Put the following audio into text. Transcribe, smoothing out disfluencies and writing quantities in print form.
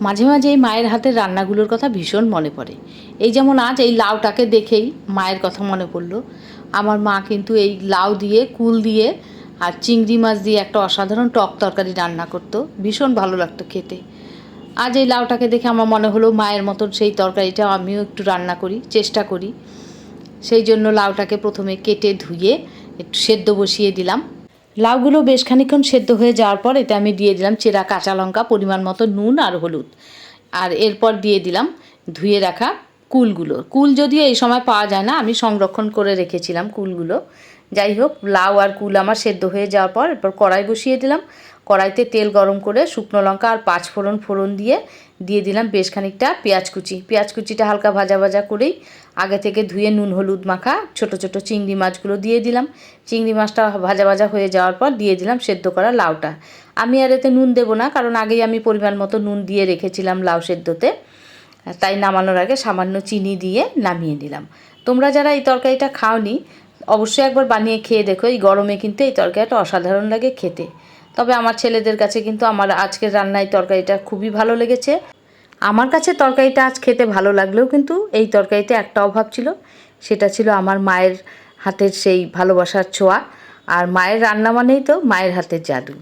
মাঝে মাঝে এই মায়ের হাতের রান্নাগুলোর কথা ভীষণ মনে পড়ে। এই যেমন আজ এই লাউটাকে দেখেই মায়ের কথা মনে পড়লো। আমার মা কিন্তু এই লাউ দিয়ে, কুল দিয়ে আর চিংড়ি মাছ দিয়ে একটা অসাধারণ টক তরকারি রান্না করতো, ভীষণ ভালো লাগতো খেতে। আজ এই লাউটাকে দেখে আমার মনে হলো মায়ের মতন সেই তরকারিটা আমিও একটু রান্না করি, চেষ্টা করি। সেই জন্য লাউটাকে প্রথমে কেটে ধুয়ে একটু সেদ্ধ বসিয়ে দিলাম। লাউগুলো বেশ খানিকক্ষণ সেদ্ধ হয়ে যাওয়ার পর এতে আমি দিয়ে দিলাম চেরা কাঁচা লঙ্কা, পরিমাণ মতো নুন আর হলুদ। আর এরপর দিয়ে দিলাম ধুয়ে রাখা কুলগুলো। কুল যদিও এই সময় পাওয়া যায় না, আমি সংরক্ষণ করে রেখেছিলাম কুলগুলো। যাই হোক, লাউ আর কুল আমার সেদ্ধ হয়ে যাওয়ার পর এরপর কড়াই বসিয়ে দিলাম। কড়াইতে তেল গরম করে শুকনো লঙ্কা আর পাঁচ ফোড়ন দিয়ে দিলাম বেশ খানিকটা পেঁয়াজ কুচি। পেঁয়াজ কুচিটা হালকা ভাজা ভাজা করেই আগে থেকে ধুয়ে নুন হলুদ মাখা ছোট ছোট চিংড়ি মাছগুলো দিয়ে দিলাম। চিংড়ি মাছটা ভাজা ভাজা হয়ে যাওয়ার পর দিয়ে দিলাম সেদ্ধ করা লাউটা। আমি আর এতে নুন দেবো না, কারণ আগেই আমি পরিমাণ মতো নুন দিয়ে রেখেছিলাম লাউ সেদ্ধতে। তাই নামানোর আগে সামান্য চিনি দিয়ে নামিয়ে নিলাম। তোমরা যারা এই তরকারিটা খাওনি, অবশ্যই একবার বানিয়ে খেয়ে দেখো। এই গরমে কিন্তু এই তরকারিটা অসাধারণ লাগে খেতে। তবে আমার ছেলেদের কাছে কিন্তু আমার আজকের রান্নায় তরকারিটা খুবই ভালো লেগেছে। আমার কাছে তরকারিটা আজ খেতে ভালো লাগলেও কিন্তু এই তরকারিতে একটা অভাব ছিল, সেটা ছিল আমার মায়ের হাতের সেই ভালোবাসার ছোঁয়া। আর মায়ের রান্না মানেই তো মায়ের হাতের জাদু।